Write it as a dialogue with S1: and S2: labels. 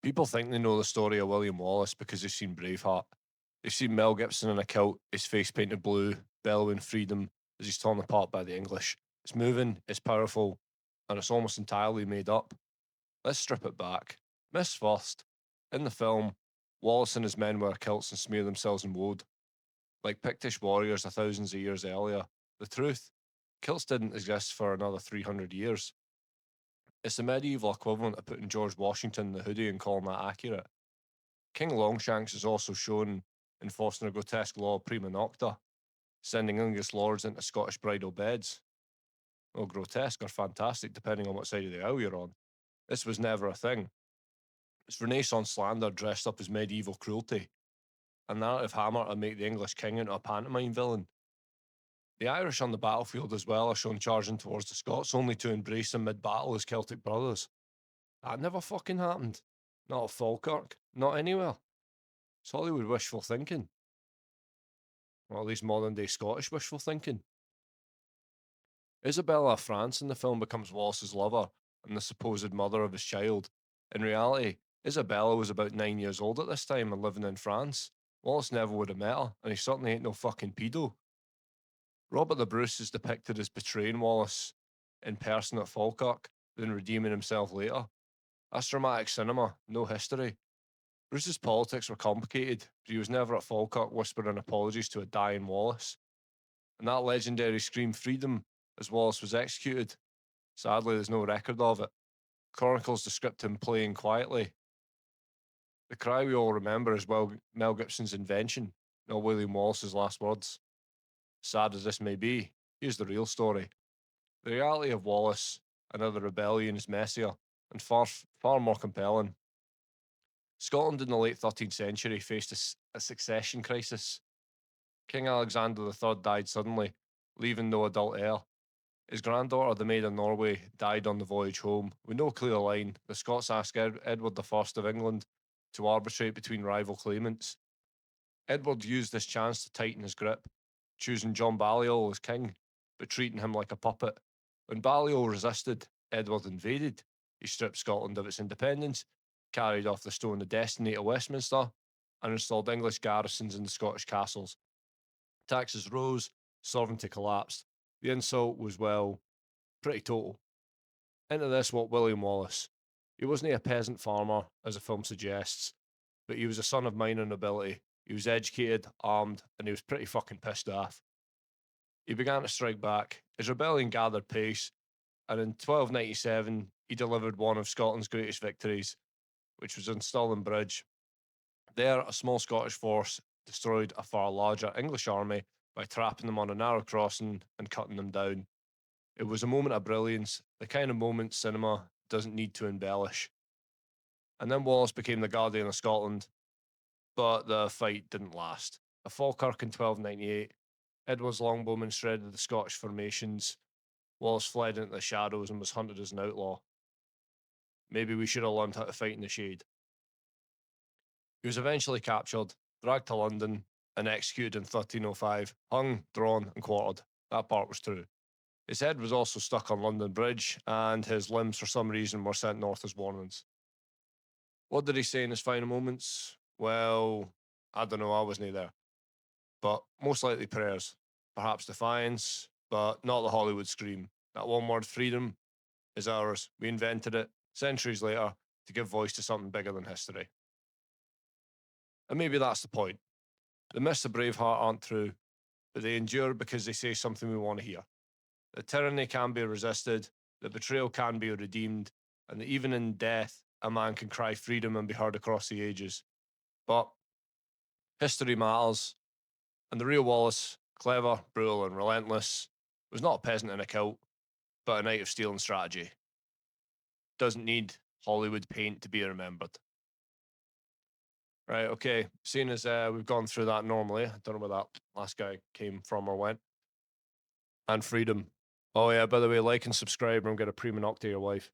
S1: People think they know the story of William Wallace because they've seen Braveheart. They've seen Mel Gibson in a kilt, his face painted blue, bellowing freedom as he's torn apart by the English. It's moving, it's powerful, and it's almost entirely made up. Let's strip it back. Myths first. In the film, Wallace and his men wear kilts and smear themselves in woad, like Pictish warriors thousands of years earlier. The truth, kilts didn't exist for another 300 years. It's the medieval equivalent of putting George Washington in the hoodie and calling that accurate. King Longshanks is also shown enforcing a grotesque law of prima nocta, sending English lords into Scottish bridal beds. Well, grotesque or fantastic, depending on what side of the aisle you're on. This was never a thing. It's Renaissance slander dressed up as medieval cruelty, a narrative hammer to make the English king into a pantomime villain. The Irish on the battlefield as well are shown charging towards the Scots, only to embrace them mid-battle as Celtic brothers. That never fucking happened. Not at Falkirk, not anywhere. It's Hollywood wishful thinking. Or at least modern day Scottish wishful thinking. Isabella of France in the film becomes Wallace's lover and the supposed mother of his child. In reality, Isabella was about 9 years old at this time and living in France. Wallace never would have met her, and he certainly ain't no fucking pedo. Robert the Bruce is depicted as betraying Wallace in person at Falkirk, then redeeming himself later. That's dramatic cinema, no history. Bruce's politics were complicated, but he was never at Falkirk whispering apologies to a dying Wallace. And that legendary scream freedom as Wallace was executed, sadly there's no record of it. Chronicles describe him playing quietly. The cry we all remember is Mel Gibson's invention, not William Wallace's last words. Sad as this may be, here's the real story. The reality of Wallace and other rebellion is messier and far more compelling. Scotland in the late 13th century faced a succession crisis. King Alexander III died suddenly, leaving no adult heir. His granddaughter, the Maid of Norway, died on the voyage home. With no clear line, the Scots asked Edward I of England to arbitrate between rival claimants. Edward used this chance to tighten his grip, choosing John Balliol as king, but treating him like a puppet. When Balliol resisted, Edward invaded. He stripped Scotland of its independence, carried off the Stone of Destiny to Westminster, and installed English garrisons in the Scottish castles. Taxes rose, sovereignty collapsed. The insult was, well, pretty total. Into this walked William Wallace. He wasn't a peasant farmer, as the film suggests, but he was a son of minor nobility. He was educated, armed, and he was pretty fucking pissed off. He began to strike back. His rebellion gathered pace, and in 1297 he delivered one of Scotland's greatest victories, which was on Stirling Bridge. There, a small Scottish force destroyed a far larger English army by trapping them on a narrow crossing and cutting them down. It was a moment of brilliance, the kind of moment cinema doesn't need to embellish. And then Wallace became the Guardian of Scotland, but the fight didn't last. At Falkirk in 1298, Edward's longbowmen shredded the Scottish formations. Wallace fled into the shadows and was hunted as an outlaw. Maybe we should have learned how to fight in the shade. He was eventually captured, dragged to London, and executed in 1305, hung, drawn, and quartered. That part was true. His head was also stuck on London Bridge, and his limbs, for some reason, were sent north as warnings. What did he say in his final moments? Well, I don't know, I wasn't there. But most likely prayers, perhaps defiance, but not the Hollywood scream. That one word, freedom, is ours. We invented it, centuries later, to give voice to something bigger than history. And maybe that's the point. The myths of Braveheart aren't true, but they endure because they say something we want to hear. That tyranny can be resisted, that betrayal can be redeemed, and that even in death, a man can cry freedom and be heard across the ages. But history matters, and the real Wallace, clever, brutal, and relentless, was not a peasant in a kilt, but a knight of steel and strategy. Doesn't need Hollywood paint to be remembered. Right, okay. Seeing as we've gone through that normally, I don't know where that last guy came from or went. And freedom. Oh yeah, by the way, like and subscribe and get a prima nocta to your wife.